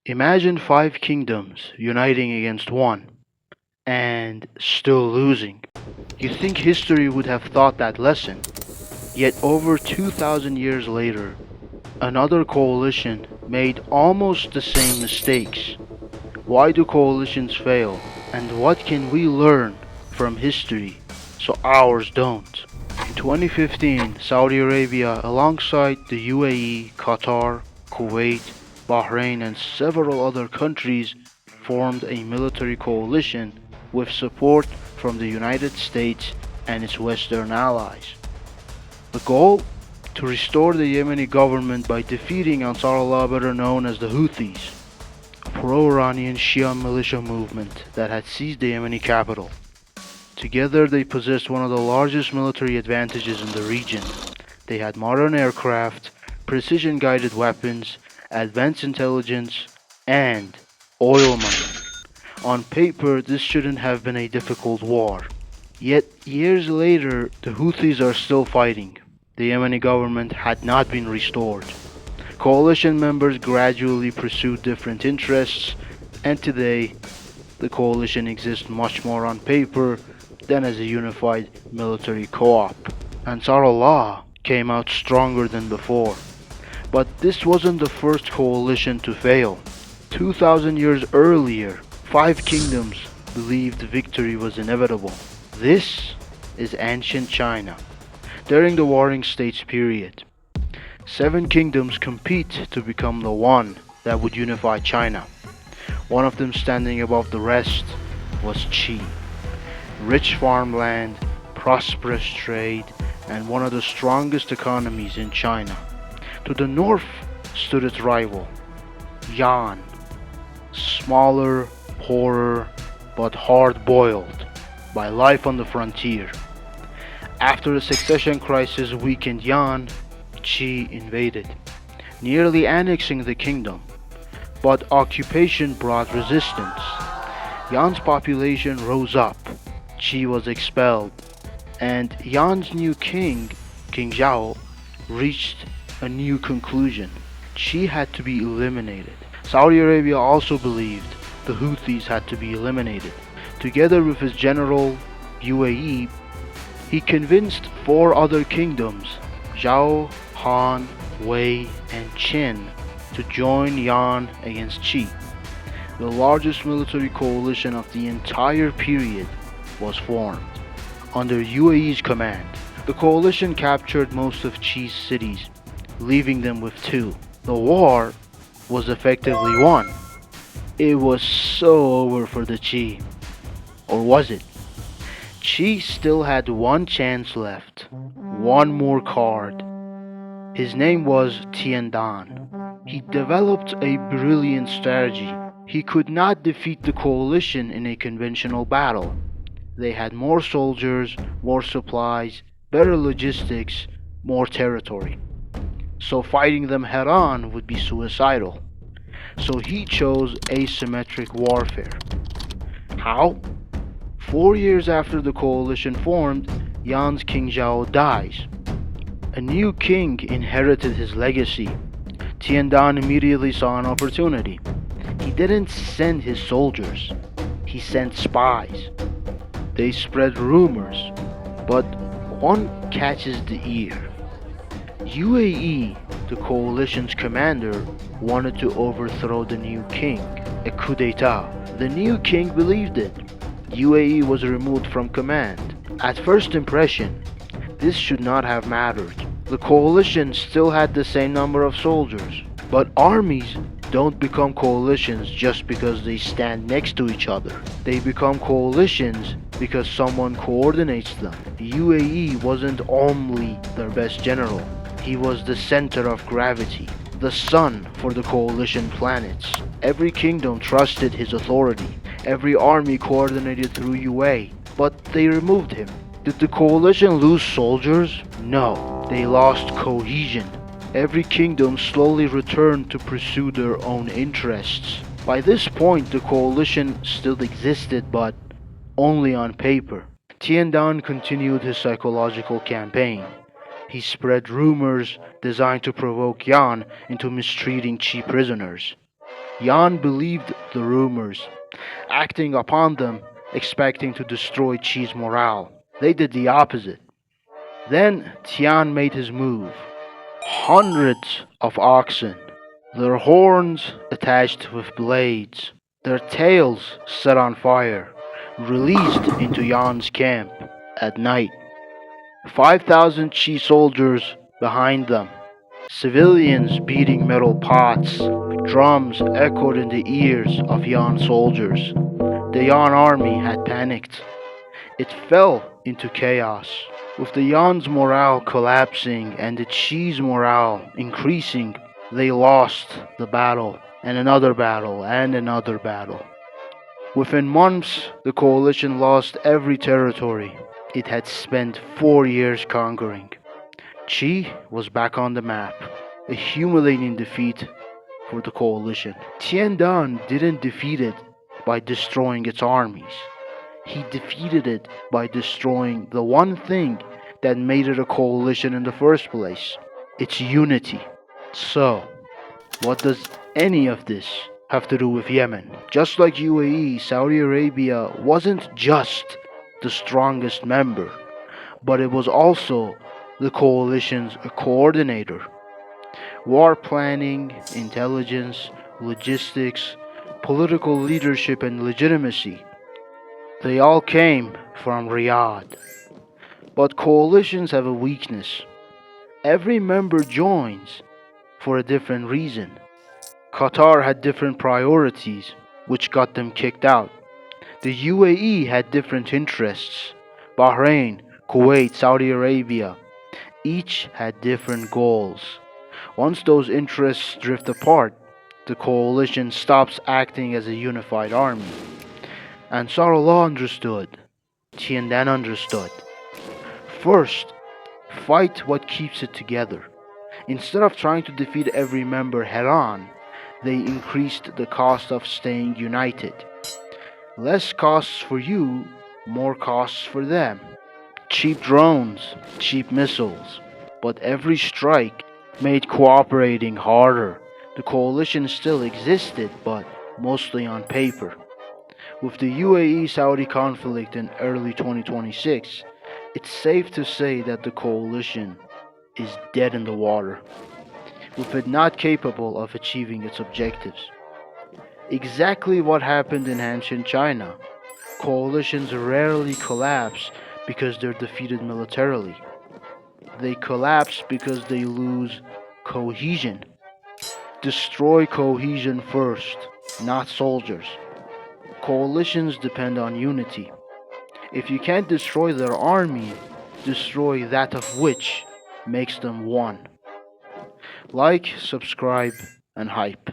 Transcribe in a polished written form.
Imagine five kingdoms uniting against one and still losing. You think history would have taught that lesson? Yet over 2,000 years later, another coalition made almost the same mistakes. Why do coalitions fail? And what can we learn from history so ours don't? In 2015, Saudi Arabia, alongside the UAE, Qatar, Kuwait, Bahrain, and several other countries, formed a military coalition with support from the United States and its Western allies. The goal? To restore the Yemeni government by defeating Ansar Allah, better known as the Houthis, a pro-Iranian Shia militia movement that had seized the Yemeni capital. Together they possessed one of the largest military advantages in the region. They had modern aircraft, precision-guided weapons, advanced intelligence, and oil money. On paper, this shouldn't have been a difficult war. Yet, years later, the Houthis are still fighting. The Yemeni government had not been restored. Coalition members gradually pursued different interests, and today, the coalition exists much more on paper than as a unified military co-op. Ansar Allah came out stronger than before. But this wasn't the first coalition to fail. 2,000 years earlier, five kingdoms believed victory was inevitable. This is ancient China. During the Warring States period, seven kingdoms compete to become the one that would unify China. One of them standing above the rest was Qi. Rich farmland, prosperous trade, and one of the strongest economies in China. To the north stood its rival, Yan, smaller, poorer, but hard-boiled by life on the frontier. After the succession crisis weakened Yan, Qi invaded, nearly annexing the kingdom. But occupation brought resistance. Yan's population rose up, Qi was expelled, and Yan's new king, King Zhao, reached a new conclusion. Qi had to be eliminated. Saudi Arabia also believed the Houthis had to be eliminated. Together with his general, UAE, he convinced four other kingdoms, Zhao, Han, Wei, and Qin, to join Yan against Qi. The largest military coalition of the entire period was formed. Under UAE's command, the coalition captured most of Qi's cities, leaving them with two. The war was effectively won. It was so over for the Qi. Or was it? Qi still had one chance left, one more card. His name was Tiandan. He developed a brilliant strategy. He could not defeat the coalition in a conventional battle. They had more soldiers, more supplies, better logistics, more territory. So fighting them head on would be suicidal. So he chose asymmetric warfare. How? 4 years after the coalition formed, Yan's King Zhao dies. A new king inherited his legacy. Tiandan immediately saw an opportunity. He didn't send his soldiers, he sent spies. They spread rumors, but one catches the ear. UAE, the coalition's commander, wanted to overthrow the new king, a coup d'etat. The new king believed it. UAE was removed from command. At first impression, this should not have mattered. The coalition still had the same number of soldiers, but armies don't become coalitions just because they stand next to each other. They become coalitions because someone coordinates them. UAE wasn't only their best general, he was the center of gravity, the sun for the coalition planets. Every kingdom trusted his authority. Every army coordinated through UA, but they removed him. Did the coalition lose soldiers? No, they lost cohesion. Every kingdom slowly returned to pursue their own interests. By this point, the coalition still existed, but only on paper. Tiandan continued his psychological campaign. He spread rumors designed to provoke Yan into mistreating Qi prisoners. Yan believed the rumors, acting upon them, expecting to destroy Qi's morale. They did the opposite. Then Tian made his move. Hundreds of oxen, their horns attached with blades, their tails set on fire, released into Yan's camp at night. 5,000 Qi soldiers behind them, civilians beating metal pots, drums echoed in the ears of Yan soldiers. The Yan army had panicked. It fell into chaos, with the Yan's morale collapsing and the Qi's morale increasing. They lost the battle, and another battle, and another battle. Within months, the coalition lost every territory it had spent 4 years conquering. Qi was back on the map, a humiliating defeat for the coalition. Tiandan didn't defeat it by destroying its armies. He defeated it by destroying the one thing that made it a coalition in the first place, its unity. So, what does any of this have to do with Yemen? Just like UAE, Saudi Arabia wasn't just the strongest member, but it was also the coalition's coordinator. War planning, intelligence, logistics, political leadership, and legitimacy, they all came from Riyadh. But coalitions have a weakness. Every member joins for a different reason. Qatar had different priorities, which got them kicked out. The UAE had different interests. Bahrain, Kuwait, Saudi Arabia, each had different goals. Once those interests drift apart, the coalition stops acting as a unified army. Ansarullah understood. Tiandan understood. First, fight what keeps it together. Instead of trying to defeat every member head on, they increased the cost of staying united. Less costs for you, more costs for them. Cheap drones, cheap missiles. But every strike made cooperating harder. The coalition still existed, but mostly on paper. With the UAE Saudi conflict in early 2026, it's safe to say that the coalition is dead in the water, with it not capable of achieving its objectives. Exactly what happened in ancient China. Coalitions rarely collapse because they're defeated militarily. They collapse because they lose cohesion. Destroy cohesion first, not soldiers. Coalitions depend on unity. If you can't destroy their army, destroy that of which makes them one. Like, subscribe, and hype.